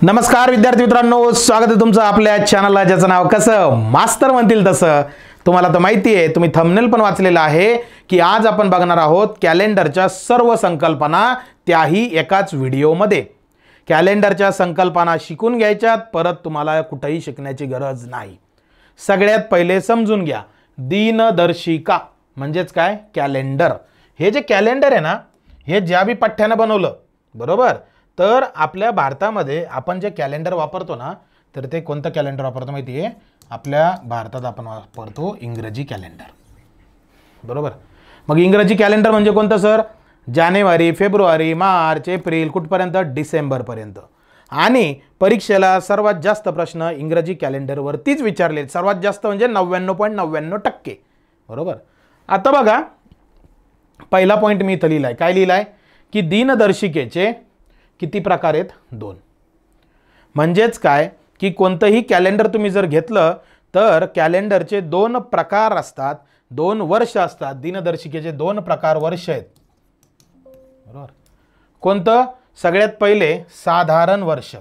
नमस्कार विद्यार्थी मित्रांनो, स्वागत आहे तुमचं आपल्या चॅनलला, ज्याचं नाव कसं मास्तर म्हणतील तसं. तुम्हाला तर माहिती आहे, तुम्ही थंबनेल पण वाचलेलं आहे की आज आपण बघणार आहोत कॅलेंडरच्या सर्व संकल्पना, त्याही एकाच व्हिडिओमध्ये. कॅलेंडरच्या संकल्पना शिकून घ्यायच्यात, परत तुम्हाला कुठेही शिकण्याची गरज नाही. सगळ्यात पहिले समजून घ्या, दिनदर्शिका म्हणजेच काय, कॅलेंडर. हे जे कॅलेंडर आहे ना, हे ज्या बी पठ्ठ्यानं बनवलं बरोबर, तर आपल्या भारतामध्ये आपण जे कॅलेंडर वापरतो ना, तर ते कोणतं कॅलेंडर वापरतो माहिती आहे? आपल्या भारतात आपण वापरतो इंग्रजी कॅलेंडर बरोबर. मग इंग्रजी कॅलेंडर म्हणजे कोणतं सर? जानेवारी, फेब्रुवारी, मार्च, एप्रिल, कुठपर्यंत? डिसेंबरपर्यंत. आणि परीक्षेला सर्वात जास्त प्रश्न इंग्रजी कॅलेंडरवरतीच विचारले, सर्वात जास्त म्हणजे 99.99% बरोबर. आता बघा, पहिला पॉईंट मी इथं लिहिलाय. काय लिहिलाय? की दिनदर्शिकेचे किती प्रकार आहेत? 2. म्हणजेच काय की कोणतंही कॅलेंडर तुम्ही जर घेतलं तर कॅलेंडरचे 2 प्रकार असतात, 2 वर्ष असतात. दिनदर्शिकेचे 2 प्रकार वर्ष आहेत बरोबर. कोणतं? सगळ्यात पहिले साधारण वर्ष.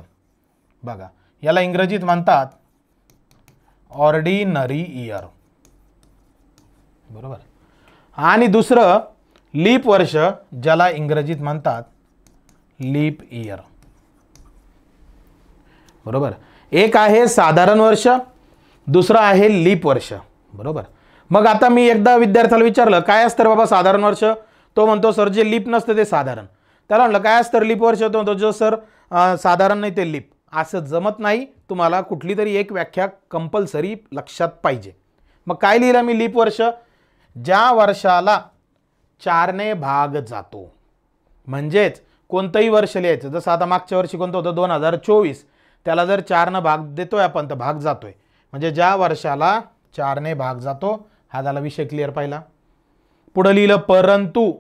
बघा, याला इंग्रजीत म्हणतात ऑर्डिनरी इयर बरोबर. आणि दुसरं लीप वर्ष, ज्याला इंग्रजीत म्हणतात लीप इयर बरोबर. एक आहे साधारण वर्ष, दुसरा आहे लीप वर्ष बरोबर. मग आता मी एकदा विद्यार्थ्याला विचारलं काय असतं रे बाबा साधारण वर्ष, तो म्हणतो सर जे लीप नसतं ते साधारण. त्याला म्हणलं काय असतं लीप वर्ष, तो म्हणतो जो सर साधारण नाही ते लीप. असं जमत नाही, तुम्हाला कुठली तरी एक व्याख्या कंपल्सरी लक्षात पाहिजे. मग काय लिहिलं मी? लीप वर्ष, ज्या वर्षाला 4ने भाग जातो. म्हणजेच कोणतंही वर्ष लिहायचं, जसं आता मागच्या वर्षी कोणतं होतं 2024, त्याला जर 4ने भाग देतोय आपण तर भाग जातोय, म्हणजे ज्या वर्षाला 4ने भाग जातो. हा झाला विषय क्लिअर पाहिला. पुढे लिहिलं परंतु.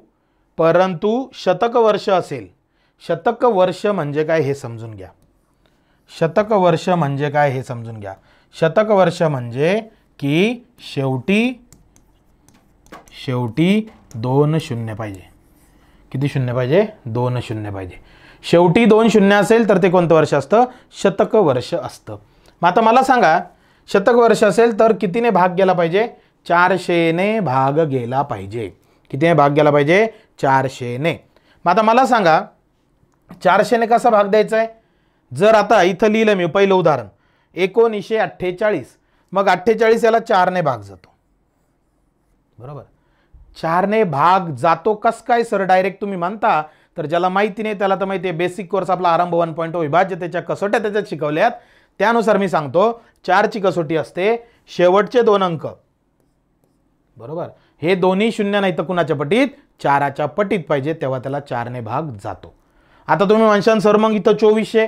परंतु शतक वर्ष असेल. शतक वर्ष म्हणजे काय हे समजून घ्या. शतक वर्ष म्हणजे काय हे समजून घ्या. शतक वर्ष म्हणजे की शेवटी 2 शून्य पाहिजे. किती शून्य पाहिजे? 2 शून्य पाहिजे. शेवटी 2 शून्य असेल तर ते कोणतं वर्ष असतं? शतक वर्ष असतं. मग आता मला सांगा, शतक वर्ष असेल तर कितीने भाग गेला पाहिजे? 400ने भाग गेला पाहिजे. कितीने भाग गेला पाहिजे? 400ने. मग आता मला सांगा 400ने कसा भाग द्यायचा आहे? जर आता इथं लिहिलं मी पहिलं उदाहरण 1948, मग 48 याला 4ने भाग जातो बरोबर. 4ने भाग जातो कस काय सर डायरेक्ट तुम्ही म्हणता? तर ज्याला माहिती नाही त्याला तर माहिती आहे, बेसिक कोर्स आपला आरंभ 1.0 विभाज्यतेच्या कसोट्या त्याच्यात शिकवल्यात. त्यानुसार मी सांगतो, 4ची कसोटी असते शेवटचे 2 अंक बरोबर. हे दोन्ही शून्य नाही तर कुणाच्या पटीत? 4च्या पटीत पाहिजे, तेव्हा त्याला 4ने भाग जातो. आता तुम्ही म्हणशाल सर मग इथं 2400,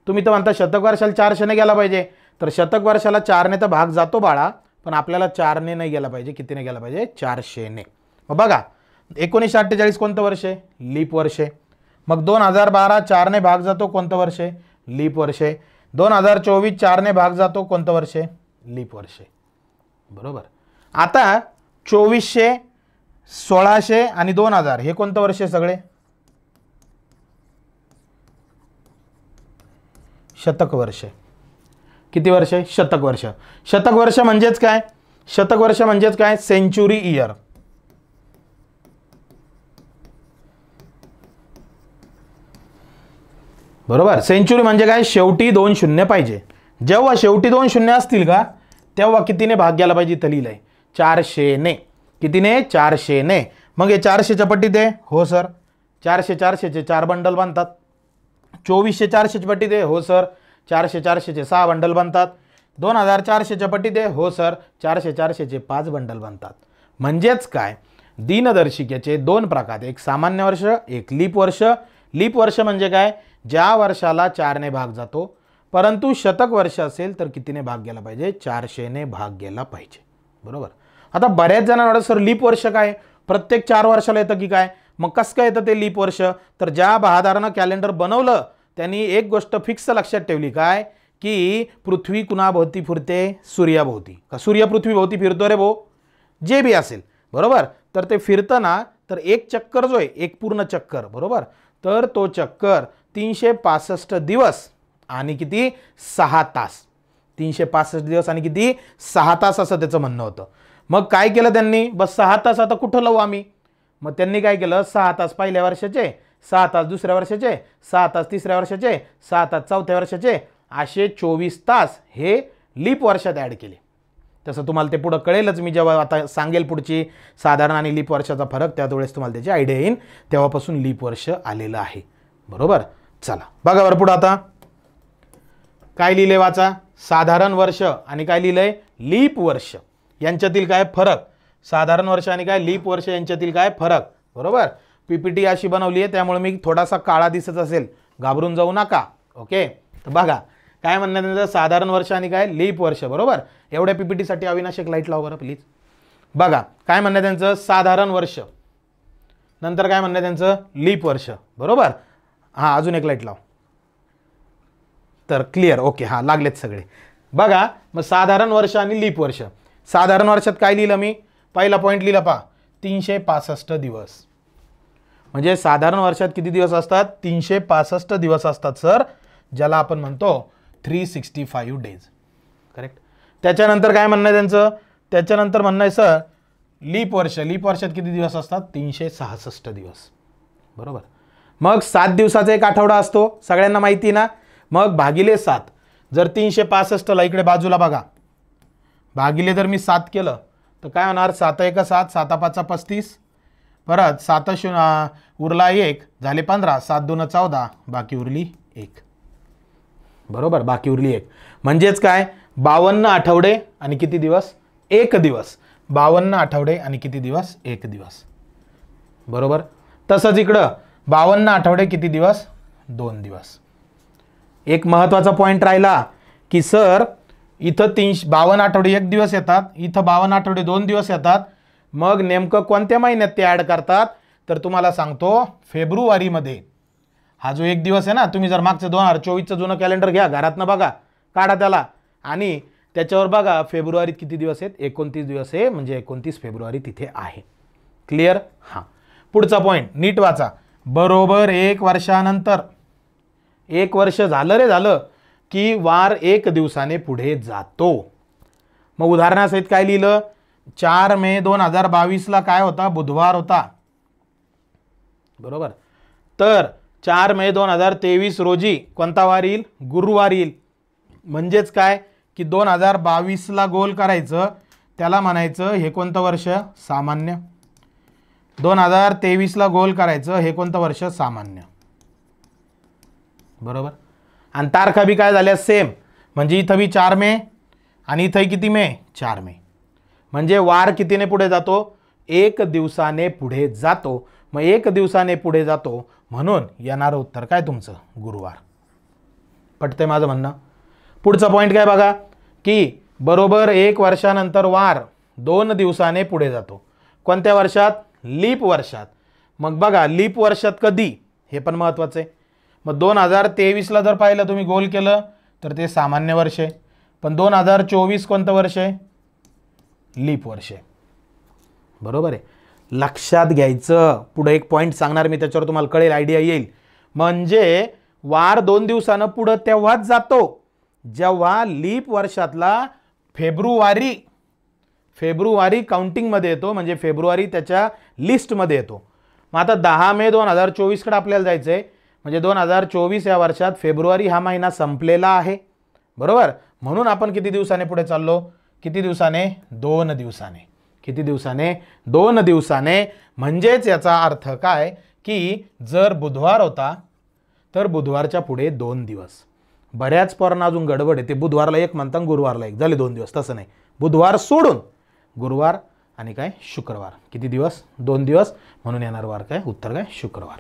तुम्ही तर म्हणता शतक वर्षाला 400ने गेला पाहिजे. तर शतक वर्षाला 4ने तर भाग जातो बाळा, पण आपल्याला 4ने नाही गेला पाहिजे. कितीने गेला पाहिजे? 400ने. मग बघा 1948 कोणतं वर्ष आहे? लीप वर्ष आहे. मग 2012 4ने भाग जातो, कोणतं वर्ष आहे? लीप वर्ष आहे. 2024 4ने भाग जातो, कोणतं वर्ष आहे? लीप वर्ष आहे बरोबर. आता 2400, 1600 आणि 2000 हे कोणतं वर्ष आहे? सगळे शतक वर्ष. किती वर्ष आहे? शतक वर्ष. शतक वर्ष म्हणजेच काय? शतक वर्ष म्हणजेच काय? सेंचुरी इयर बरोबर. सेंचुरी म्हणजे काय? शेवटी 2 शून्य पाहिजे. जेव्हा शेवटी 2 शून्य असतील का, तेव्हा कितीने भाग गेला पाहिजे? इथं लिहिलंय 400ने. कितीने? 400ने. मग हे 400च्या पट्टीत आहे? हो सर. 400चे 4 बंडल बनतात. 2400 400च्या पट्टीत आहे? हो सर. 400चे 6 बंडल बनतात. 2400च्या पट्टीत आहे? हो सर. 400चे 5 बंडल बनतात. म्हणजेच काय? दिनदर्शिकेचे 2 प्रकार, एक सामान्य वर्ष, एक लीप वर्ष. लीप वर्ष म्हणजे काय? ज्या वर्षाला 4ने भाग जातो. परंतु शतक वर्ष असेल तर कितीने भाग गेला पाहिजे? 400ने भाग गेला पाहिजे बरोबर. आता बऱ्याच जणांना वाटतं सर लीप वर्ष काय? प्रत्येक 4 वर्षाला येतं की काय? मग कसं काय येतं ते लीप वर्ष? तर ज्या बहादारानं कॅलेंडर बनवलं त्यांनी एक गोष्ट फिक्स लक्षात ठेवली, काय? की पृथ्वी कुणाभोवती फिरते? सूर्याभोवती. का सूर्य पृथ्वीभोवती फिरतो रे भाऊ? जे बी असेल बरोबर. तर ते फिरतं ना, तर एक चक्कर जो आहे, एक पूर्ण चक्कर बरोबर, तर तो चक्कर 365 दिवस आणि किती 6 तास, 365 दिवस आणि किती 6 तास असं त्याचं म्हणणं होतं. मग काय केलं त्यांनी, बस 6 तास आता कुठं लावू आम्ही, मग त्यांनी काय केलं 6 तास पहिल्या वर्षाचे, 6 तास दुसऱ्या वर्षाचे, 6 तास तिसऱ्या वर्षाचे, 6 तास चौथ्या वर्षाचे, असे 24 तास हे लीप वर्षात ॲड केले. तसं तुम्हाला ते पुढं कळेलच, मी जेव्हा आता सांगेल पुढची साधारण आणि लीप वर्षाचा फरक, त्यावेळेस तुम्हाला त्याची आयडिया येईल. तेव्हापासून लीप वर्ष आलेलं आहे. बरोबर. चला बघा बरं पुढं आता काय लिहिले वाचा, साधारण वर्ष आणि काय लिहिलंय लीप वर्ष यांच्यातील काय फरक, साधारण वर्ष आणि काय लीप वर्ष यांच्यातील काय फरक. बरोबर. पीपीटी अशी बनवली आहे त्यामुळे मी थोडासा काळा दिसत असेल, घाबरून जाऊ नका. ओके. तर बघा काय म्हणण्यात येतं, साधारण वर्ष आणि काय लीप वर्ष. बरोबर. एवढ्या पीपीटीसाठी अविनाश एक लाईट लाव बरं प्लीज. बघा काय म्हणण्यात त्यांचं साधारण वर्ष, नंतर काय म्हणण्यात त्यांचं लीप वर्ष. बरोबर. हां अजून एक लाईट लाव तर क्लिअर. ओके हां लागलेत सगळे. बघा मग साधारण वर्ष आणि लीप वर्ष. साधारण वर्षात काय लिहिलं मी, पहिला पॉईंट लिहिला पहा 365 दिवस. म्हणजे साधारण वर्षात किती दिवस असतात, 365 दिवस असतात सर, ज्याला आपण म्हणतो 365 डेज. करेक्ट. त्याच्यानंतर काय म्हणणं आहे त्यांचं, त्याच्यानंतर म्हणणं आहे सर लीप वर्ष, लीप वर्षात किती दिवस असतात 366 दिवस. बरोबर. मग 7 दिवसाचा एक आठवडा असतो सगळ्यांना माहिती ना, मग भागिले 7. जर 365ला इकडे बाजूला बघा भागिले जर मी 7 केलं तर काय होणार, 7 1 7, 7 5 35, परत 7 0 उरला 1 झाले 15, 7 2 14, बाकी उरली 1. बरोबर. बाकी उरली 1. म्हणजेच काय 52 आठवडे आणि किती दिवस 1 दिवस. 52 आठवडे आणि किती दिवस 1 दिवस. बरोबर. तसंच इकडं 52 आठवडे किती दिवस 2 दिवस. एक महत्त्वाचा पॉईंट राहिला की सर इथं 52 आठवडे 1 दिवस येतात, इथं 52 आठवडे 2 दिवस येतात. मग नेमकं कोणत्या महिन्यात ते ॲड करतात, तर तुम्हाला सांगतो फेब्रुवारीमध्ये हा जो 1 दिवस आहे ना, तुम्ही जर मागचं 2024चं जुनं कॅलेंडर घ्या घरातनं बघा, काढा त्याला आणि त्याच्यावर बघा फेब्रुवारीत किती दिवस आहेत, 29 दिवस आहे. म्हणजे 29 फेब्रुवारी तिथे आहे. क्लिअर. हां पुढचा पॉईंट नीट वाचा. बरोबर 1 वर्षानंतर, 1 वर्ष झालं रे झालं की वार 1 दिवसाने पुढे जातो. मग उदाहरणासहित काय लिहिलं, 4 मे 2022ला काय होता, बुधवार होता. बरोबर. तर 4 मे 2023 रोजी कोणता वार येईल, गुरुवार येईल. म्हणजेच काय की 2022ला गोल करायचं, त्याला म्हणायचं हे कोणतं वर्ष सामान्य. 2023ला गोल करायचं, हे कोणतं वर्ष सामान्य. बरोबर. आणि तारखा बी काय झाल्या सेम, म्हणजे इथं बी 4 मे आणि इथं किती मे 4 मे. म्हणजे वार कितीने पुढे जातो, 1 दिवसाने पुढे जातो. मग 1 दिवसाने पुढे जातो म्हणून येणारं उत्तर काय तुमचं गुरुवार. पटतंय माझं म्हणणं. पुढचा पॉईंट काय बघा की बरोबर 1 वर्षानंतर वार 2 दिवसाने पुढे जातो. कोणत्या वर्षात, लीप वर्षात. मग बघा लीप वर्षात कधी, हे पण महत्त्वाचं आहे. मग 2023ला जर पाहिलं तुम्ही गोल केलं तर ते सामान्य वर्ष आहे, पण 2024 कोणतं वर्ष आहे, लीप वर्ष आहे. बरोबर आहे. लक्षात घ्यायचं. पुढे एक पॉईंट सांगणार मी, त्याच्यावर तुम्हाला कळेल, आयडिया येईल. म्हणजे वार 2 दिवसानं पुढं तेव्हाच जातो जेव्हा लीप वर्षातला फेब्रुवारी काउंटिंगमध्ये येतो, म्हणजे फेब्रुवारी त्याच्या लिस्टमध्ये येतो. मग आता 10 मे 2024कडे आपल्याला जायचं आहे. म्हणजे 2024 या वर्षात फेब्रुवारी हा महिना संपलेला आहे. बरोबर. म्हणून आपण किती दिवसाने पुढे चाललो, किती दिवसाने 2 दिवसाने. किती दिवसाने 2 दिवसाने. म्हणजेच याचा अर्थ काय की जर बुधवार होता तर बुधवारच्या पुढे 2 दिवस. बऱ्याच पोरांना अजून गडबड आहे, ते बुधवारला 1 म्हणतात गुरुवारला 1 झाले 2 दिवस. तसं नाही, बुधवार सोडून गुरुवार आणि काय शुक्रवार किती दिवस 2 दिवस. म्हणून येणार वार काय उत्तर काय शुक्रवार.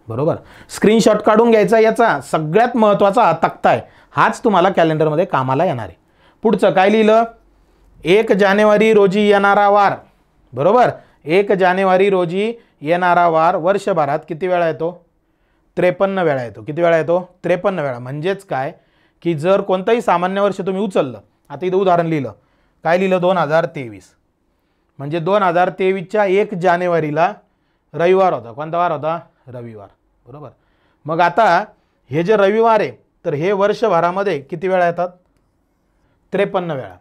बरोबर. स्क्रीनशॉट काढून घ्यायचा. याचा सगळ्यात महत्त्वाचा हा तक्ता आहे, हाच तुम्हाला कॅलेंडरमध्ये कामाला येणार आहे. पुढचं काय लिहिलं, 1 जानेवारी रोजी येणारा वार. बरोबर. 1 जानेवारी रोजी येणारा वार वर्षभरात किती वेळा येतो, 53 वेळा येतो. किती वेळा येतो, 53 वेळा. म्हणजेच काय की जर कोणतंही सामान्य वर्ष तुम्ही उचललं, आता इथं उदाहरण लिहिलं, काय लिहिलं 2023, म्हणजे 2023च्या 1 जानेवारीला रविवार होता. कोणता वार होता, रविवार. बरोबर. मग आता हे जे रविवार आहे तर हे वर्षभरामध्ये किती वेळा येतात? 53 वेळा.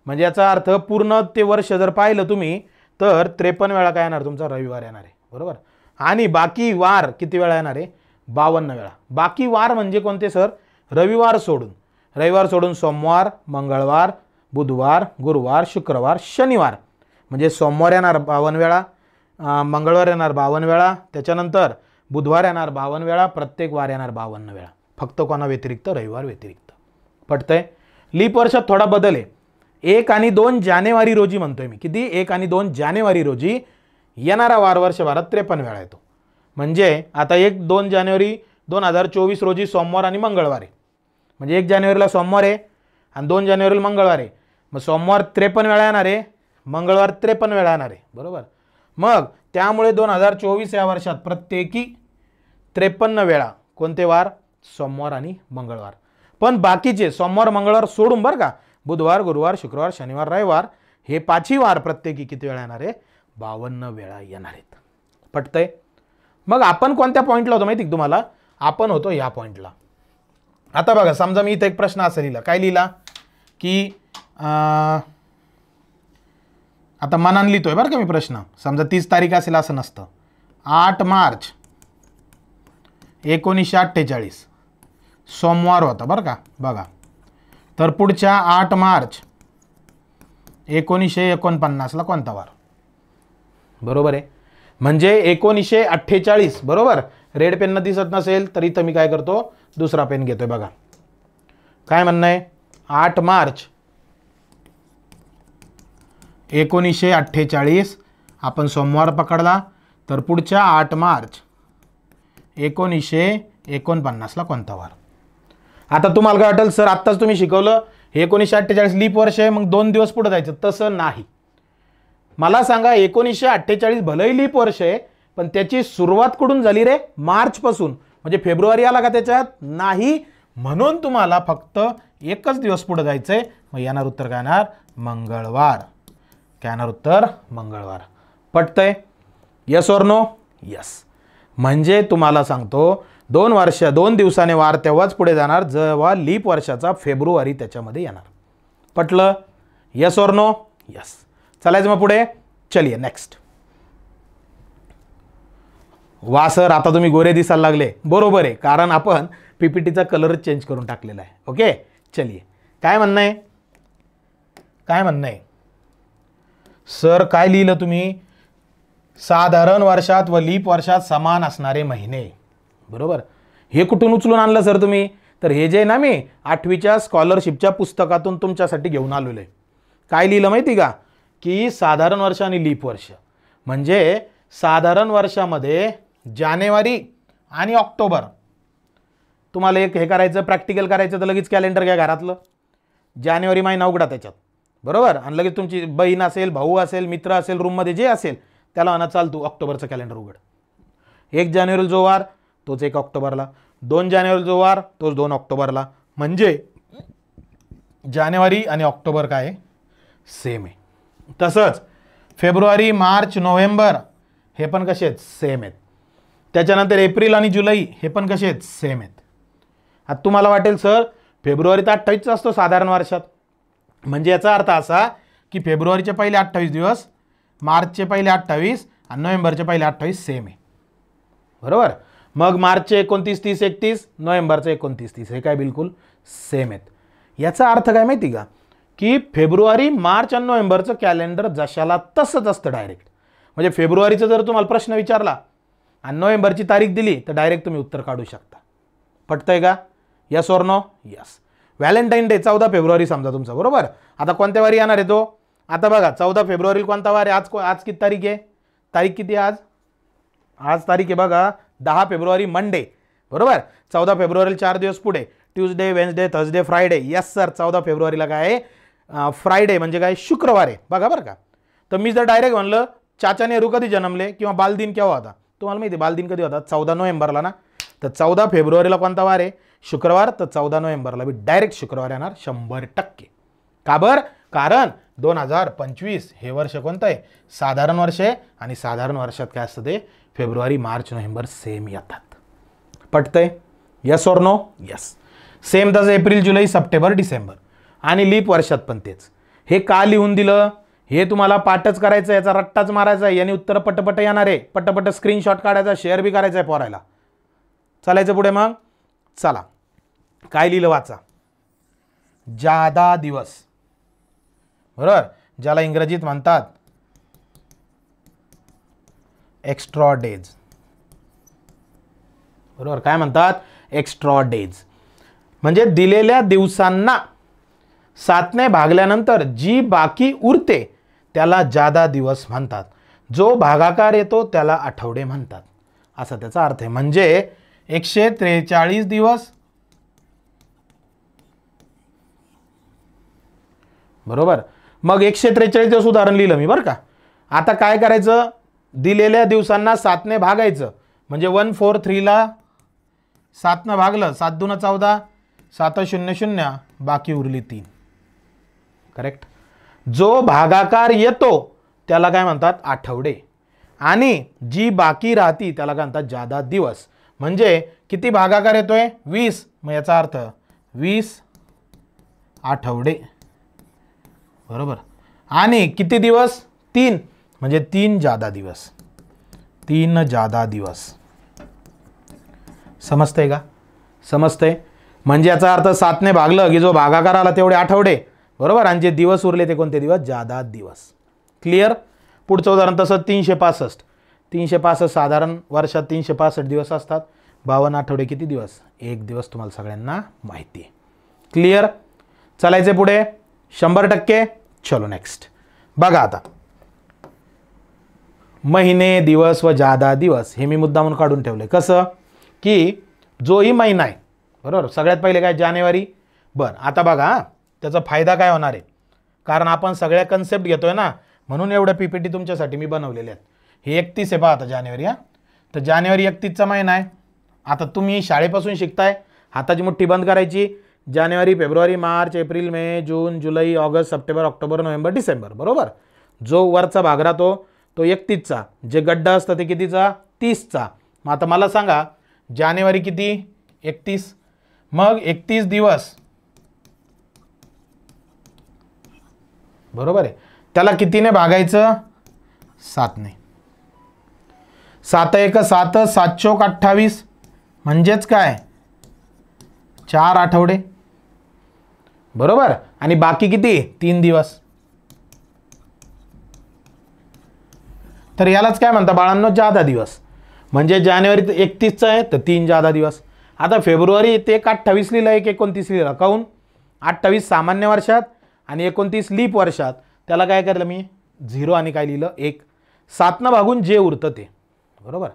म्हणजे याचा अर्थ पूर्ण ते वर्ष जर पाहिलं तुम्ही तर 53 वेळा काय येणार? तुमचा रविवार येणार आहे, बरोबर. आणि बाकी वार किती वेळा येणार आहे? 52 वेळा. बाकी वार म्हणजे कोणते सर? रविवार सोडून सोमवार, मंगळवार, बुधवार, गुरुवार, शुक्रवार, शनिवार. म्हणजे सोमवार येणार 52 वेळा, मंगळवार येणार 52 वेळा, त्याच्यानंतर बुधवार येणार 52 वेळा, प्रत्येक वार येणार 52 वेळा. फक्त कोणा व्यतिरिक्त? रविवार व्यतिरिक्त. पटतंय? लीप वर्षात थोडा बदल आहे. 1 आणि 2 जानेवारी रोजी म्हणतोय मी. किती? 1 आणि 2 जानेवारी रोजी येणारा वार वर्षभरात 53 वेळा येतो. म्हणजे आता 1-2 जानेवारी 2024 रोजी सोमवार आणि मंगळवार आहे. म्हणजे 1 जानेवारीला सोमवार आहे आणि 2 जानेवारीला मंगळवार आहे. मग सोमवार 53 वेळा येणार आहे, मंगळवार 53 वेळा येणार आहे, बरोबर. मग त्यामुळे 2024 या वर्षात प्रत्येकी 53 वेळा कोणते वार? सोमवार आणि मंगळवार. पण बाकीचे सोमवार मंगळवार सोडून बरं का, बुधवार, गुरुवार, शुक्रवार, शनिवार, रविवार हे 5ही वार प्रत्येकी किती वेळा येणार आहे? 52 वेळा येणार आहेत. पटतंय? मग आपण कोणत्या पॉईंटला होतो माहिती तुम्हाला? आपण होतो या पॉईंटला. आता बघा, समजा मी इथे एक प्रश्न असा लिहिला. काय लिहिला? की आता मनान लिहितोय बरं का मी प्रश्न. समजा 30 तारीख असेल असं नसतं. 8 मार्च 1948 सोमवार होता बरं का. बघा, तर पुढच्या 8 मार्च 1949ला कोणता वार? बरोबर आहे. म्हणजे 1948, बरोबर. रेड पेननं दिसत नसेल तर इथं मी काय करतो? दुसरा पेन घेतोय. बघा काय म्हणणं आहे? 8 मार्च 1948 आपण सोमवार पकडला, तर पुढच्या 8 मार्च 1949ला कोणता वार? आता तुम्हाला काय वाटेल सर, आत्ताच तुम्ही शिकवलं 1948 लीप वर्ष आहे, मग 2 दिवस पुढे जायचं. तसं नाही. मला सांगा, 1948 भलंही लीप वर्ष आहे, पण त्याची सुरुवात कुठून झाली रे? मार्चपासून. म्हणजे फेब्रुवारी आला का त्याच्यात? नाही. म्हणून तुम्हाला फक्त एकच दिवस पुढे जायचंय. मग येणार उत्तर काय येणार? मंगळवार. काय येणार उत्तर? मंगळवार. पटतंय? Yes or no? यस. म्हणजे तुम्हाला सांगतो 2 दिवसाने वार तेव्हाच पुढे जाणार जेव्हा लीप वर्षाचा फेब्रुवारी त्याच्यामध्ये येणार. पटलं? Yes or no? यस. चालायचं मग पुढे. चलिए नेक्स्ट. वा सर, आता तुम्ही गोरे दिसायला लागले. बरोबर आहे, कारण आपण पीपीटीचा कलरच चेंज करून टाकलेला आहे. ओके, चलिए. काय म्हणणं आहे? काय म्हणणं आहे सर? काय लिहिलं तुम्ही? साधारण वर्षात व लीप वर्षात समान असणारे महिने. बरोबर. हे कुठून उचलून आणलं सर तुम्ही? तर हे जे ना मी 8वीच्या स्कॉलरशिपच्या पुस्तकातून तुमच्यासाठी घेऊन आलेलो आहे. काय लिहिलं माहिती का? की साधारण वर्ष आणि लीप वर्ष. म्हणजे साधारण वर्षामध्ये जानेवारी आणि ऑक्टोबर. तुम्हाला एक हे करायचं, प्रॅक्टिकल करायचं, तर लगेच कॅलेंडर घ्या घरातलं. जानेवारी महिना उघडा त्याच्यात, बरोबर. आणि लगेच तुमची बहीण असेल, भाऊ असेल, मित्र असेल, रूममध्ये जे असेल त्याला म्हणा चाल तू ऑक्टोबरचं कॅलेंडर उघड. 1 जानेवारी जो वार तोच 1 ऑक्टोबरला, 2 जानेवारी जो वार तोच 2 ऑक्टोबरला. म्हणजे जानेवारी आणि ऑक्टोबर काय सेम आहे. तसंच फेब्रुवारी, मार्च, नोव्हेंबर हे पण कसे आहेत? सेम आहेत. त्याच्यानंतर एप्रिल आणि जुलै हे पण कसे आहेत? सेम आहेत. आता तुम्हाला वाटेल सर फेब्रुवारी तर 28चा असतो साधारण वर्षात. म्हणजे याचा अर्थ असा की फेब्रुवारीचे पहिले 28 दिवस, मार्चचे पहिले 28 आणि नोव्हेंबरचे पहिले 28 सेम आहे, बरोबर. मग मार्चचे 29, 30, 31, नोव्हेंबरचे 29, 30 हे काय बिलकुल सेम आहेत. याचा अर्थ काय माहिती का? की फेब्रुवारी, मार्च आणि नोव्हेंबरचं कॅलेंडर जशाला तसंच असतं डायरेक्ट. म्हणजे फेब्रुवारीचा जर तुम्हाला प्रश्न विचारला आणि नोव्हेंबरची तारीख दिली तर डायरेक्ट तुम्ही उत्तर काढू शकता. पटतंय का? Yes or no? Yes. Valentine day 14 फेब्रुवारी समजा तुमचा, बरोबर. आता कोणत्या वारी येणार आहे तो? आता बघा 14 फेब्रुवारी कोणता वार आहे? आज किती तारीख आहे? तारीख किती आहे आज? आज तारीख आहे बघा 10 फेब्रुवारी मंडे, बरोबर. 14 फेब्रुवारीला 4 दिवस पुढे Tuesday, Wednesday, Thursday, Friday. Yes sir, 14 फेब्रुवारीला काय आहे? फ्रायडे म्हणजे काय? शुक्रवार आहे. बघा बरं का. तर मी जर डायरेक्ट म्हणलं चाचा नेहरू कधी जन्मले किंवा बालदिन केव्हा होता, तुम्हाला माहिती आहे बालदिन कधी होता? 14 नोव्हेंबरला ना. तर 14 फेब्रुवारीला कोणता वार आहे? शुक्रवार. तर 14 नोव्हेंबरला बी डायरेक्ट शुक्रवार येणार 100%. का बरं? कारण 2025 हे वर्ष कोणतं आहे? साधारण वर्ष आहे. आणि साधारण वर्षात काय असतं ते? फेब्रुवारी, मार्च, नोव्हेंबर सेम येतात. पटतंय? Yes or no? Yes. Same तसं एप्रिल जुलै सप्टेंबर डिसेंबर आणि लीप वर्षात पण तेच. हे का लिहून दिलं हे तुम्हाला पाठच करायचं, याचा रट्टाच मारायचा आहे, याने उत्तर पटपट येणार आहे, पटपट स्क्रीनशॉट काढायचा, शेअर बी करायचा आहे पोरायला. चालायचं पुढे मग. चला काय लिहिलं वाचा. जादा दिवस, बरोबर, ज्याला इंग्रजीत म्हणतात एक्स्ट्रा डेज, बरोबर, काय म्हणतात एक्स्ट्रा डेज. म्हणजे दिलेल्या दिवसांना 7ने भागल्यानंतर जी बाकी उरते त्याला जादा दिवस म्हणतात. जो भागाकार येतो त्याला आठवडे म्हणतात, असा त्याचा अर्थ आहे. म्हणजे 143 दिवस, बरोबर. मग 143 दिवस उदाहरण लिहिलं मी बरं का. आता काय करायचं, दिलेल्या दिवसांना 7ने भागायचं. म्हणजे 143 ला 7 भागलं, 7 दून 14, 7 0 0, बाकी उरली 3. करेक्ट. जो भागाकार येतो त्याला काय म्हणतात आठवडे, आणि जी बाकी राहती त्याला काय म्हणतात जादा दिवस. म्हणजे किती भागाकार येतोय 20, मग याचा अर्थ 20 आठवडे, बरोबर. आणि किती दिवस 3, म्हणजे 3 जादा दिवस, 3 जादा दिवस. समजतंय का? समजतंय. म्हणजे याचा अर्थ 7ने भागलं की जो भागाकार आला तेवढे आठवडे, बरोबर, आणि जे दिवस उरले ते कोणते दिवस जादा दिवस. क्लिअर. पुढचं उदाहरण तसं 365. 365 साधारण वर्षात 365 दिवस असतात. 52 आठवडे किती दिवस, 1 दिवस तुम्हाला सगळ्यांना माहिती आहे. क्लिअर. चालायचे पुढे 100%. चलो नेक्स्ट बघा. आता महिने दिवस व जादा दिवस हे मी मुद्दामून काढून ठेवले. कसं की जोही महिना आहे, बरोबर, सगळ्यात पहिले काय जानेवारी. बरं आता बघा त्याचा फायदा काय होणार आहे, कारण आपण सगळ्या कन्सेप्ट घेतोय ना, म्हणून एवढ्या PPT तुमच्यासाठी मी बनवलेले आहेत. हे 31 आहे पहा आता जानेवारी. तर जानेवारी 31चा महिना आहे. आता तुम्ही शाळेपासून शिकताय, हाताची मुठ्ठी बंद करायची. जानेवारी फेब्रुवारी मार्च एप्रिल मे जून जुलै ऑगस्ट सप्टेंबर ऑक्टोबर नोव्हेंबर डिसेंबर, बरोबर. जो वरचा भाग राहतो तो 31चा, जे गड्डा असतं ते कितीचा 30चा. मग आता मला सांगा जानेवारी किती 31, मग 31 दिवस, बरोबर आहे. त्याला कितीने भागायचं 7ने. 7 1 7, 7 चौक 28, म्हणजेच काय 4 आठवडे, बरोबर. आणि बाकी किती 3 दिवस. तर यालाच काय म्हणता बाळांनो जादा दिवस. म्हणजे जानेवारी 31चा आहे तर 3 जादा दिवस. आता फेब्रुवारी ते 28 लिहिलं, 29 लिहिलं, काऊन 28 सामान्य वर्षात आणि 29 लीप वर्षात. त्याला काय केलं मी 0 आणि काय लिहिलं 1. 7 भागून जे उरतं ते, बरोबर.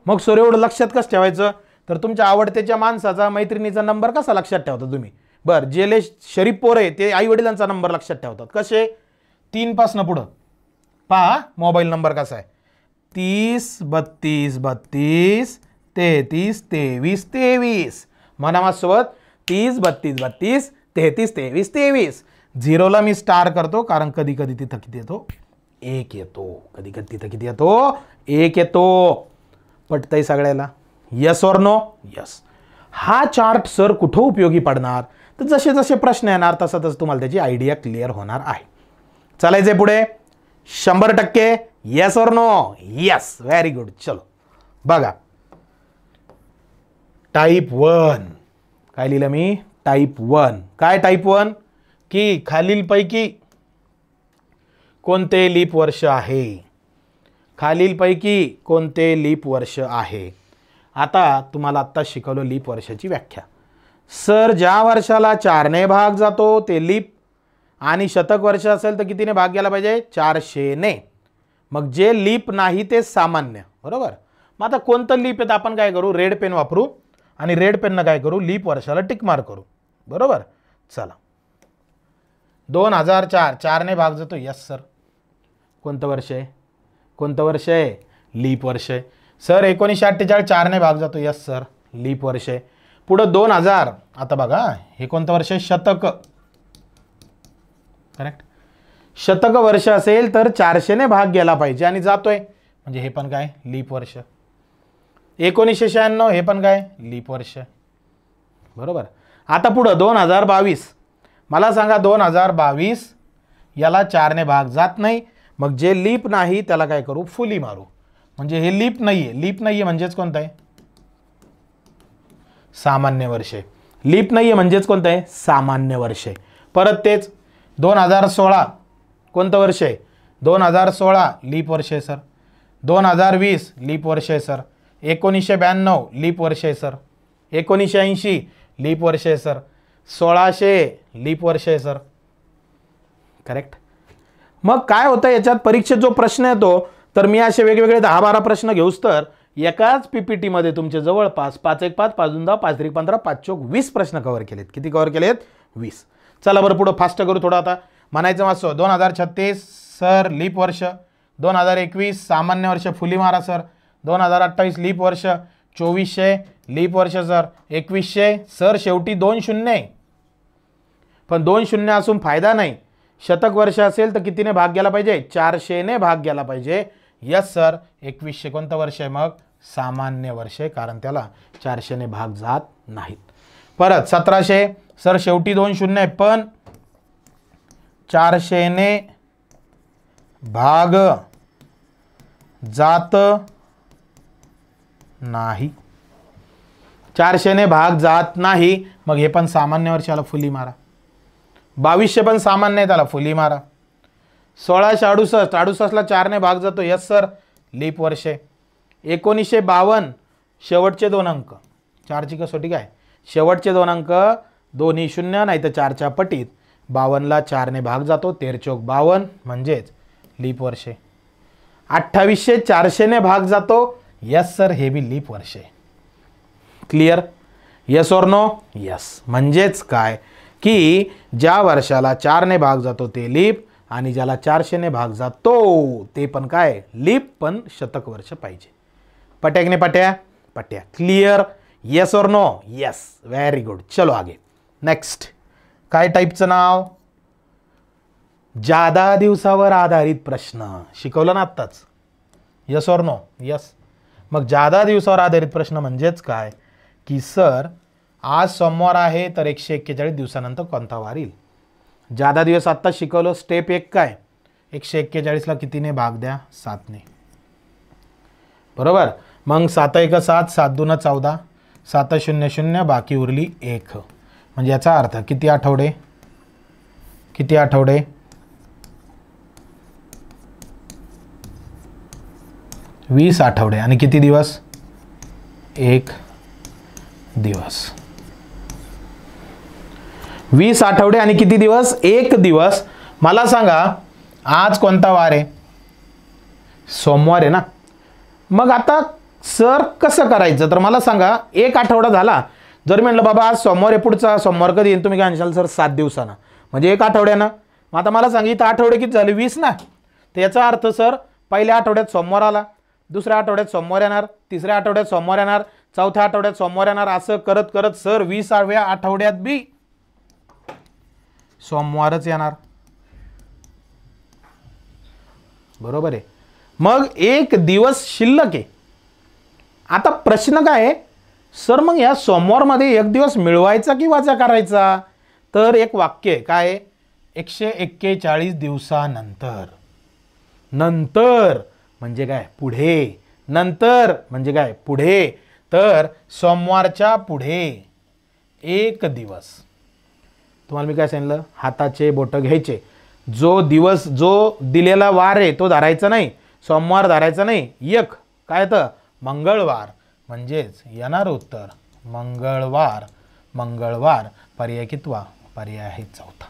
मग सर एवढं लक्षात कसं ठेवायचं, तर तुमच्या आवडत्याच्या माणसाचा मैत्रिणीचा नंबर कसा लक्षात ठेवता तुम्ही. बरं, जे शरीफ पोर आहे ते आई वडिलांचा नंबर लक्षात ठेवतात. कसे 3 पासून पुढं पहा मोबाईल नंबर कसा आहे 30 32 32 33 23 23. म्हणा माझ्यासोबत 30 32 32 33 23 23. 0ला मी स्टार करतो कारण कधी कधी तिथं किती येतो 1 येतो, कधी कधी तिथं किती येतो 1 येतो. पटतंय सगळ्याला? Yes or no? यस. हा चार्ट सर कुठं उपयोगी पडणार, तर जसे जसे प्रश्न येणार तसं तसं तुम्हाला त्याची आयडिया क्लिअर होणार आहे. चालायचे पुढे 100%. Yes or no? Yes. Very good. चलो बघा टाइप 1. काय लिहिलं मी टाइप 1. काय टाइप 1 की खालीलपैकी कोणते लीप वर्ष आहे, खालीलपैकी कोणते लीप वर्ष आहे. आता तुम्हाला आत्ता शिकवलं लीप वर्षाची व्याख्या. सर ज्या वर्षाला 4ने भाग जातो ते लीप, आणि शतक वर्ष असेल तर कितीने भाग गेला पाहिजे 400ने. मग जे लीप नाही ते सामान्य, बरोबर. मग आता कोणतं लीप आहे आपण काय करू रेड पेन वापरू आणि रेड पेननं काय करू लीप वर्षाला टिक मार्क करू, बरोबर. चला 2004 4ने भाग जातो. Yes sir. कोणतं वर्ष आहे, कोणतं वर्ष आहे लीप वर्ष आहे. सर 1948 4ने भाग जातो. यस सर लीप वर्ष आहे. पुढं 2000. आता बघा हे कोणतं वर्ष आहे शतक, करेक्ट. शतक वर्ष असेल तर 400ने भाग गेला पाहिजे आणि जातोय, म्हणजे हे पण काय लीप वर्ष. 1996 हे पण काय लीप वर्ष, बरोबर. आता पुढं 2022, मला सांगा 2022 याला 4ने भाग जात नाही, मग जे लीप नाही त्याला काय करू, फुली मारू. म्हणजे हे लीप नाहीये. लीप नाहीये म्हणजेच कोणतं आहे, सामान्य वर्ष. लीप नाहीये म्हणजेच कोणतं आहे, सामान्य वर्ष. परत तेच 2016 कोणतं वर्ष आहे, 2016 लीप वर्ष आहे सर. 2020 लीप वर्ष आहे सर. 1992 लीप वर्ष आहे सर. 1980 लीप वर्ष आहे सर. 1600 लीप वर्ष आहे सर. करेक्ट. मग काय होतं याच्यात, परीक्षेत जो प्रश्न येतो तर मी असे वेगवेगळे 10-12 प्रश्न घेऊस तर एकाच पीपीटी मध्ये तुमचे जवळपास 5-1-5, 5-2-10, 5-3-15, 5-4-20 प्रश्न कव्हर केलेत. किती कव्हर केलेत, 20. चला बरं पुढं फास्ट करू थोडं. आता म्हणायचं वाचो, 2036 सर लीप वर्ष. 2021 सामान्य वर्ष, फुली मारा सर. 2028 लीप वर्ष. 2400 लीप वर्ष सर. 2100 सर शेवटी 2 शून्य, पण 2 शून्य असून फायदा नाही. शतक वर्ष असेल तर कितीने भाग गेला पाहिजे, 400ने भाग गेला पाहिजे. Yes sir. 2100 कोणतं वर्ष आहे मग, सामान्य वर्ष आहे, कारण त्याला 400ने भाग जात नाहीत. परत 1700 सर शेवटी 2 शून्य आहे, पण 400ने भाग जात नाही. 400ने भाग जात नाही, मग हे पण सामान्य वर्षाला फुली मारा. 2200 पण सामान्य आहे, त्याला फुली मारा. 1668 ला 4ने भाग जातो. यस सर, लीप वर्ष. 1952 शेवटचे 2 अंक, 4ची कसोटी काय, शेवटचे 2 अंक दोन्ही शून्य नाही तर 4च्या पटीत. 52ला 4ने भाग जातो, 13-52 म्हणजेच लीप वर्ष. 2800 400ने भाग जातो. यस सर, हे बी लीप वर्ष. क्लिअर. यस और नो. यस. म्हणजेच काय की ज्या वर्षाला 4ने भाग जातो ते लीप, आणि ज्याला 400ने भाग जातो ते पण काय, लीप, पण शतक वर्ष पाहिजे. पट्या पट्या पट्या. क्लिअर. येस और नो. यस. Very good. चलो आगे. नेक्स्ट काय टाईपचं नाव, जादा दिवसावर आधारित प्रश्न. शिकवलं ना आत्ताच. यस और नो. यस. मग जादा दिवसावर आधारित प्रश्न म्हणजेच काय की सर आज सोमवार आहे तर 141 दिवसानंतर कोणता वार येईल. जादा दिवस आत्ता शिकवलं. स्टेप 1 काय, 141ला कितीने भाग द्या, 7ने. बरोबर. मग 7-1 7, 7-2 14, 7-0 बाकी उरली 1. म्हणजे याचा अर्थ किती आठवडे, किती आठवडे, 20 आठवडे. आणि किती दिवस, 1 दिवस. 20 आठवडे आणि किती दिवस, 1 दिवस. मला सांगा आज कोणता वार आहे, सोमवार आहे ना. मग आता सर कसं करायचं, तर मला सांगा 1 आठवडा झाला. जर म्हटलं बाबा आज सोमवार आहे, पुढचा सोमवार कधी येईल, तुम्ही काय म्हणाल सर 7 दिवसानं, म्हणजे 1 आठवड्यानं. मग आता मला सांगा इथं आठवडे किती झाले, 20 ना. तर याचा अर्थ सर पहिल्या आठवड्यात सोमवार आला, दुसऱ्या आठवड्यात सोमवार येणार, तिसऱ्या आठवड्यात सोमवार येणार, चौथ्या आठवड्यात सोमवार येणार. असं करत करत सर 20व्या आठवड्यात बी सोमवारच येणार. बरोबर आहे. मग 1 दिवस शिल्लक आहे. आता प्रश्न काय आहे सर, मग या सोमवारमध्ये 1 दिवस मिळवायचा की वाचा करायचा. तर एक वाक्य आहे काय, 141 दिवसानंतर. नंतर म्हणजे काय, पुढे. नंतर म्हणजे काय, पुढे. तर सोमवारच्या पुढे 1 दिवस. तुम्हाला मी काय सांगितलं, हाताचे बोटं घ्यायचे. जो दिवस, जो दिलेला वार आहे तो धरायचा नाही, सोमवार धरायचा नाही. 1 काय तर मंगळवार. म्हणजेच येणार उत्तर मंगळवार. मंगळवार. पर्याय कितवा, पर्याय आहे 4था.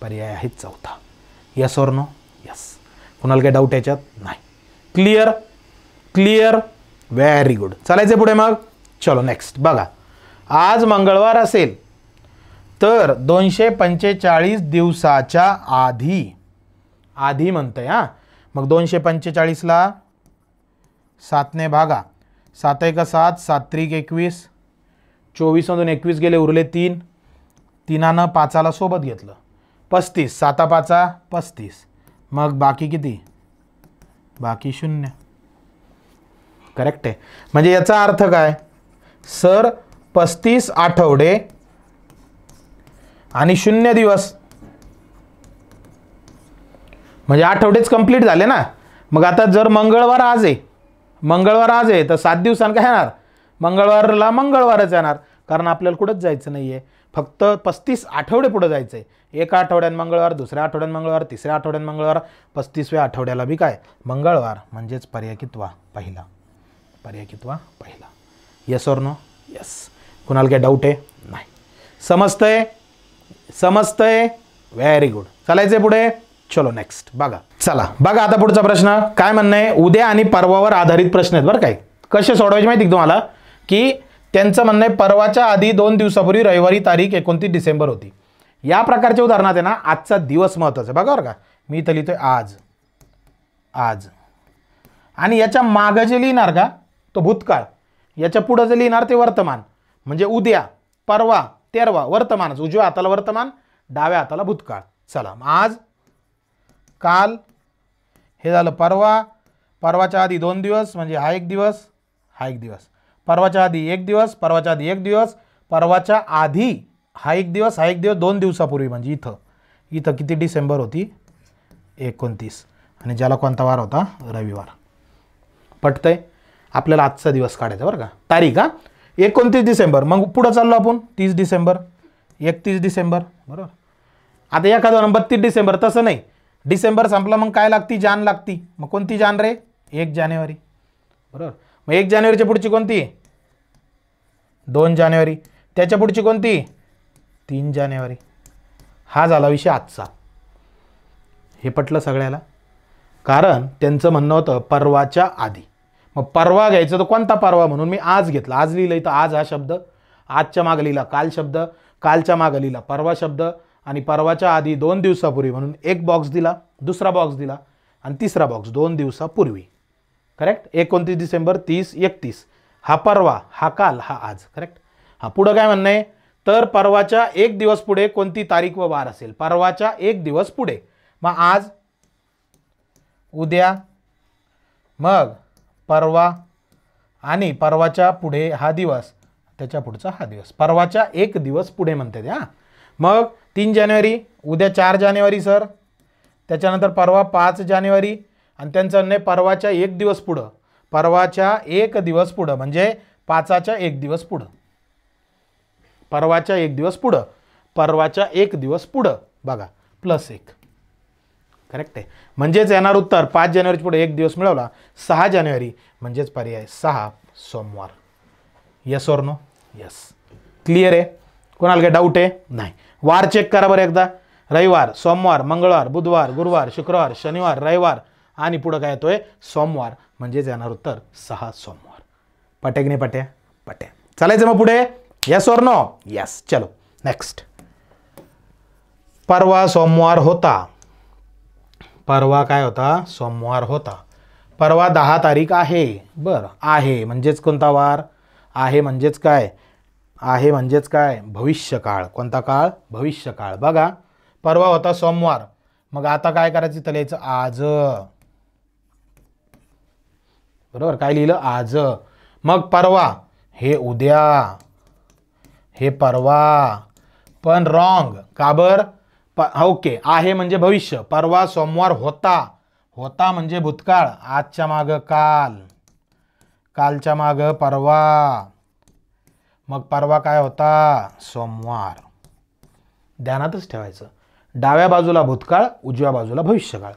पर्याय आहे 4था. यस और नो. यस. कुणाला काही डाऊट याच्यात नाही. क्लिअर. क्लिअर. Very good. चालायचं पुढे मग. चलो नेक्स्ट बघा. आज मंगळवार असेल तर 245 दिवसाच्या आधी, आधी म्हणतंय हा. मग 245ला 7ने भागा. 7-1 7, 7-3 21, 24मधून 21 गेले, उरले 3. 3नं 5ला सोबत घेतलं, 35. 7-5 35. मग बाकी किती, बाकी 0. करेक्ट आहे. म्हणजे याचा अर्थ काय सर, 35 आठवडे आणि 0 दिवस म्हणजे आठवडेच कंप्लीट झाले ना. मग आता जर मंगळवार आज आहे तर 7 दिवसांनी काय येणार, मंगळवारला मंगळवारच येणार, कारण आपल्याला कुठंच जायचं नाही आहे, फक्त 35 आठवडे पुढे जायचं आहे. एका आठवड्यात मंगळवार, दुसऱ्या आठवड्यात मंगळवार, तिसऱ्या आठवड्यात मंगळवार, 35व्या आठवड्याला बी काय मंगळवार, म्हणजेच पर्याय कितवा, पहिला. पर्याय कितवा, पहिला. Yes or no? येस. कुणाला काय डाऊट आहे? नाही. समजतंय? Very good. चालायचंय पुढे. चलो नेक्स्ट बघा. चला बघा आता पुढचा प्रश्न काय म्हणणं आहे, उद्या आणि परवावर आधारित प्रश्न आहेत बरं. काय कसे सोडवायचे माहिती आहे तुम्हाला, की त्यांचं म्हणणं आहे परवाच्या आधी 2 दिवसापूर्वी रविवारी तारीख 29 डिसेंबर होती. या प्रकारच्या उदाहरणात आहे ना आजचा दिवस महत्त्वाचा आहे. बघा बरं का, मी इथं लिहितोय आज आणि याच्या मागं जे लिहिणार का तो भूतकाळ, याच्या पुढं जे लिहिणार ते वर्तमान. म्हणजे उद्या, परवा, तेरवा वर्तमानच, उजव्या हाताला वर्तमान, डाव्या हाताला भूतकाळ. चला आज, काल, हे झालं परवा, परवाच्या आधी 2 दिवस म्हणजे हा एक दिवस, परवाच्या आधी 1 दिवस, परवाच्या आधी 1 दिवस, परवाच्या आधी हा एक दिवस 2 दिवसापूर्वी म्हणजे इथं किती डिसेंबर होती, 29, आणि ज्याला कोणता वार होता, रविवार. पटतंय? आपल्याला आजचा दिवस काढायचा बरं का, तारीख. 29 डिसेंबर. मग पुढं चाललो आपण 30 डिसेंबर, 31 डिसेंबर, बरोबर. आता एखादं 32 डिसेंबर, तसं नाही. डिसेंबर संपला मग काय लागती, जान लागती. मग कोणती जान रे, 1 जानेवारी, बरोबर. मग 1 जानेवारीच्या पुढची कोणती, 2 जानेवारी. त्याच्या पुढची कोणती, 3 जानेवारी. हा झाला विषय आजचा. हे पटलं सगळ्याला? कारण त्यांचं म्हणणं होतं परवाच्या आधी. मग परवा घ्यायचं तर कोणता परवा, म्हणून मी आज घेतला. आज लिहिलं इथं आज हा शब्द, आजच्या मागं लिहिला काल शब्द, कालच्या मागं लिहिला परवा शब्द, आणि परवाच्या आधी 2 दिवसापूर्वी म्हणून एक बॉक्स दिला, दुसरा बॉक्स दिला, आणि तिसरा बॉक्स 2 दिवसापूर्वी. करेक्ट. 29 डिसेंबर, 30, 31 हा परवा, हा काल, हा आज. करेक्ट. हा पुढं काय म्हणणं आहे, तर परवाच्या 1 दिवस पुढे कोणती तारीख व वार असेल, परवाच्या 1 दिवस पुढे. मग आज, उद्या, मग परवा, आणि परवाच्या पुढे हा दिवस, त्याच्या पुढचा हा दिवस, परवाच्या 1 दिवस पुढे म्हणते ते. मग 3 जानेवारी, उद्या 4 जानेवारी सर, त्याच्यानंतर परवा 5 जानेवारी, आणि त्यांचं म्हणणं परवाच्या 1 दिवस पुढं, परवाच्या 1 दिवस पुढं म्हणजे 5च्या 1 दिवस पुढं, परवाच्या 1 दिवस पुढं, परवाच्या 1 दिवस पुढं बघा, +1. करेक्ट आहे. म्हणजेच येणार उत्तर 5 जानेवारीच्या पुढे 1 दिवस मिळवला, 6 जानेवारी, म्हणजेच पर्याय 6 सोमवार. Yes or no? Yes. Clear आहे? कोणाला काही डाऊट आहे? नाही. वार चेक करा बरं एकदा. रविवार, सोमवार, मंगळवार, बुधवार, गुरुवार, शुक्रवार, शनिवार, रविवार, आणि पुढं काय येतोय, सोमवार. म्हणजेच येणार उत्तर 6 सोमवार. पट्या की नाही पट्या? पट्या. चालायचं मग पुढे. Yes or no? येस. चलो नेक्स्ट. परवा सोमवार होता. परवा काय होता, सोमवार होता. परवा 10 तारीख आहे. बरं, आहे म्हणजेच कोणता वार, आहे म्हणजेच काय, आहे म्हणजेच काय, भविष्यकाळ. कोणता काळ, भविष्यकाळ. बघा परवा होता सोमवार, मग आता काय करायचं, तर लिहायचं आज, बरोबर. काय लिहिलं, आज. मग परवा, हे उद्या, हे परवा, पण रॉंग. का बर, ओके. आहे म्हणजे भविष्य, परवा सोमवार होता, होता म्हणजे भूतकाळ, आजच्या मागं काल, कालच्या मागं परवा, मग परवा काय होता, सोमवार. ध्यानातच ठेवायचं. डाव्या बाजूला भूतकाळ, उजव्या बाजूला भविष्यकाळ.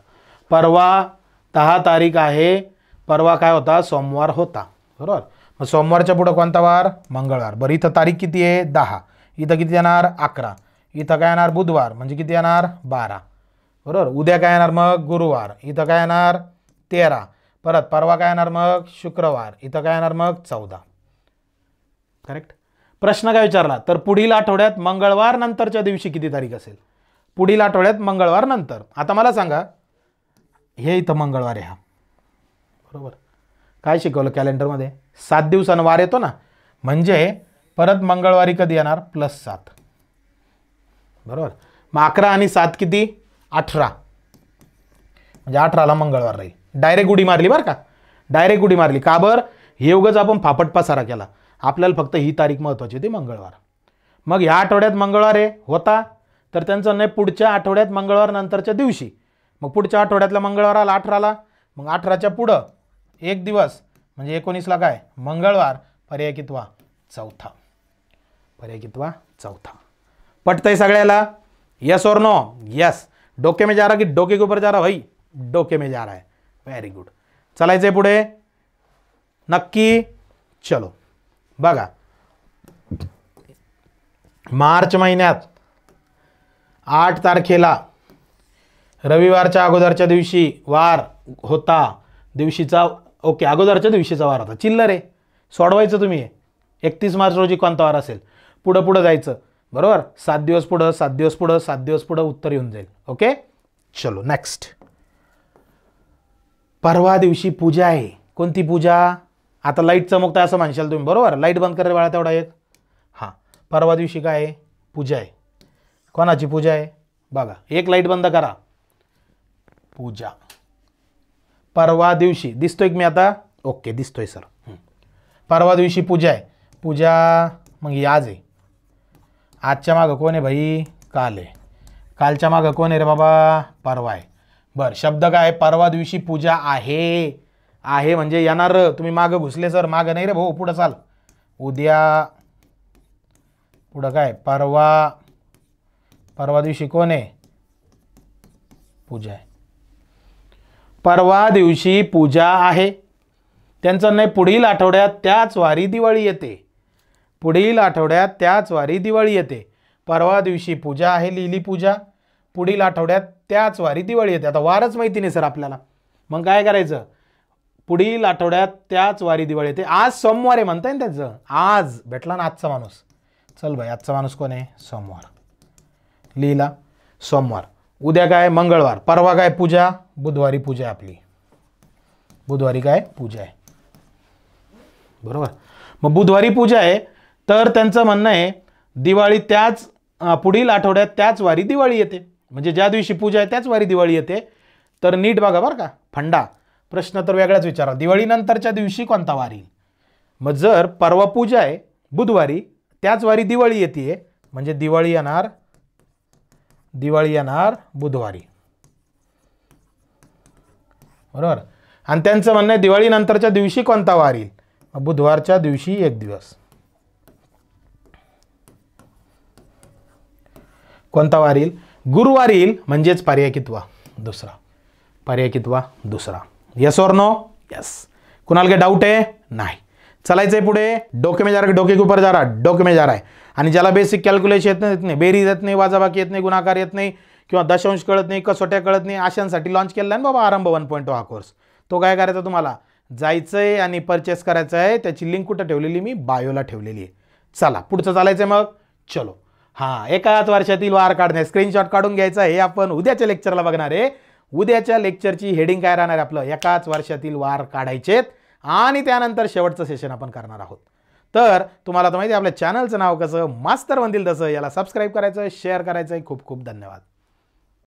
परवा 10 तारीख आहे, परवा काय होता, सोमवार होता, बरोबर. मग सोमवारच्या पुढं कोणता वार, मंगळवार. बरं इथं तारीख किती आहे, 10. इथं किती येणार, 11. इथं काय येणार, बुधवार, म्हणजे किती येणार, 12, बरोबर. उद्या काय येणार मग, गुरुवार. इथं काय येणार, 13. परत परवा काय येणार मग, शुक्रवार. इथं काय येणार मग, 14. करेक्ट. प्रश्न काय विचारला, तर पुढील आठवड्यात मंगळवार नंतरच्या दिवशी किती तारीख असेल. पुढील आठवड्यात मंगळवार नंतर. आता मला सांगा, हे इथं मंगळवार आहे हा, बरोबर. काय शिकवलं कॅलेंडरमध्ये, 7 दिवसानं वार येतो ना, म्हणजे परत मंगळवारी कधी येणार, +7, बरोबर. मग 11 आणि 7 किती, 18, म्हणजे 18ला मंगळवार राहील. डायरेक्ट उडी मारली बरं का, डायरेक्ट उडी मारली. का बरं, हे उगाच आपण फापट पसारा केला. आपल्याला फक्त ही तारीख महत्त्वाची होती, मंगळवार. मग ह्या आठवड्यात मंगळवार आहे, होता, तर त्यांचं नाही पुढच्या आठवड्यात मंगळवार नंतरच्या दिवशी. मग पुढच्या आठवड्यातला मंगळवार आला 18ला, मग 18च्या पुढं एक दिवस म्हणजे 19ला काय मंगळवार. पर्याय कितवा चौथा. पर्याय कितवा चौथा. पटतंय सगळ्याला? यस और नो? यस. डोके में जा रहा कि डोके के ऊपर जा रहा भाई? डोके में जा रहा है. Very good. चलायचंय पुढे नक्की. चलो बघा, मार्च महिन्यात 8 तारखेला रविवारच्या अगोदरच्या दिवशी वार होता. दिवशीचा ओके, अगोदरच्या दिवशीचा वार होता. चिल्लर आहे, सोडवायचं तुम्ही. 31 मार्च रोजी कोणता वार असेल? पुढं पुढं जायचं बरोबर. 7 दिवस पुढं, 7 दिवस पुढं, 7 दिवस पुढं उत्तर येऊन जाईल. ओके चलो नेक्स्ट. परवा दिवशी पूजा आहे. कोणती पूजा? आता लाईट चमकता असं म्हणशाल तुम्ही बरोबर. लाईट बंद कर रे बाळा तेवढा एक. हां, परवा दिवशी काय आहे? पूजा आहे. कोणाची पूजा आहे? बघा, एक लाईट बंद करा. पूजा परवा दिवशी दिसतोय की मी आता? ओके दिसतोय सर. परवा दिवशी पूजा आहे. पूजा मग ही आज आहे. आजच्या मागं कोण आहे भाई? काल आहे. कालच्या मागं कोण आहे रे बाबा? परवा आहे. बरं, शब्द काय? परवा दिवशी पूजा आहे. आहे म्हणजे येणार. तुम्ही मागं घुसले सर. मागं नाही रे भाऊ, पुढं चाल. उद्या पुढं काय? परवा. परवा दिवशी कोण आहे? पूजा आहे. परवा दिवशी पूजा आहे. त्यांचं नाही पुढील आठवड्यात त्याच वारी दिवाळी येते. पुढील आठवड्यात त्याच वारी दिवाळी येते. परवा दिवशी पूजा आहे लिहिली पूजा. पुढील आठवड्यात त्याच वारी दिवाळी येते. आता वारच माहिती नाही सर आपल्याला, मग काय करायचं? पुढील आठवड्यात त्याच वारी दिवाळी येते. आज सोमवार आहे म्हणताय ना त्याचं. आज भेटला ना आजचा माणूस. चल भाई, आजचा माणूस कोण आहे? सोमवार. लिहिला सोमवार. उद्या काय? मंगळवार. परवा काय? पूजा. बुधवारी पूजा आहे आपली. बुधवारी काय? पूजा आहे बरोबर. मग बुधवारी पूजा आहे तर त्यांचं म्हणणं आहे दिवाळी त्याच पुढील आठवड्यात त्याच वारी दिवाळी येते. म्हणजे ज्या दिवशी पूजा आहे त्याच वारी दिवाळी येते. तर नीट बघा बरं का, फंडा. प्रश्न तर वेगळाच विचारा. दिवाळीनंतरच्या दिवशी कोणता वार येईल? मग जर परवा पूजा आहे बुधवारी, त्याच वारी दिवाळी येते म्हणजे दिवाळी येणार बुधवारी बरोबर. आणि त्यांचं म्हणणं आहे दिवाळीनंतरच्या दिवशी कोणता वार येईल? बुधवारच्या दिवशी एक दिवस. कोणता वार येईल? गुरुवार येईल म्हणजेच पर्याय कितवा? दुसरा. पर्याय कितवा? दुसरा. यस और नो? यस. कुणाला काही डाऊट आहे? नाही. चलायचं आहे पुढे. डोके में जा रहा, डोके के ऊपर जा रहा, डोके में जा रहा है. आणि ज्याला बेसिक कॅल्क्युलेशन येत नाही, बेरीज येत नाही, वजाबाकी येत नाही, गुणाकार येत नाही किंवा दशांश कळत नाही, कसोट्या कळत नाही, अशांसाठी लॉन्च केलेला आहे ना बाबा आरंभ 1.0 हा कोर्स. तो काय करायचा तुम्हाला? जायचं आहे आणि परचेस करायचं आहे. त्याची लिंक कुठं ठेवलेली? मी बायोला ठेवलेली आहे. चला पुढचं चालायचं आहे मग. चलो. हां, एकाच वर्षातील वार काढणे. स्क्रीनशॉट काढून घ्यायचा. हे आपण उद्याच्या लेक्चरला बघणार आहे. उद्याच्या लेक्चरची हेडिंग काय राहणार आहे आपलं? एकाच वर्षातील वार काढायचेत आणि त्यानंतर शेवटचं सेशन आपण करणार आहोत. तर तुम्हाला तर माहिती आहे आपल्या चॅनलचं नाव कसं? मास्तर म्हणतील तसं. याला सबस्क्राईब करायचं, शेअर करायचं. खूप खूप धन्यवाद.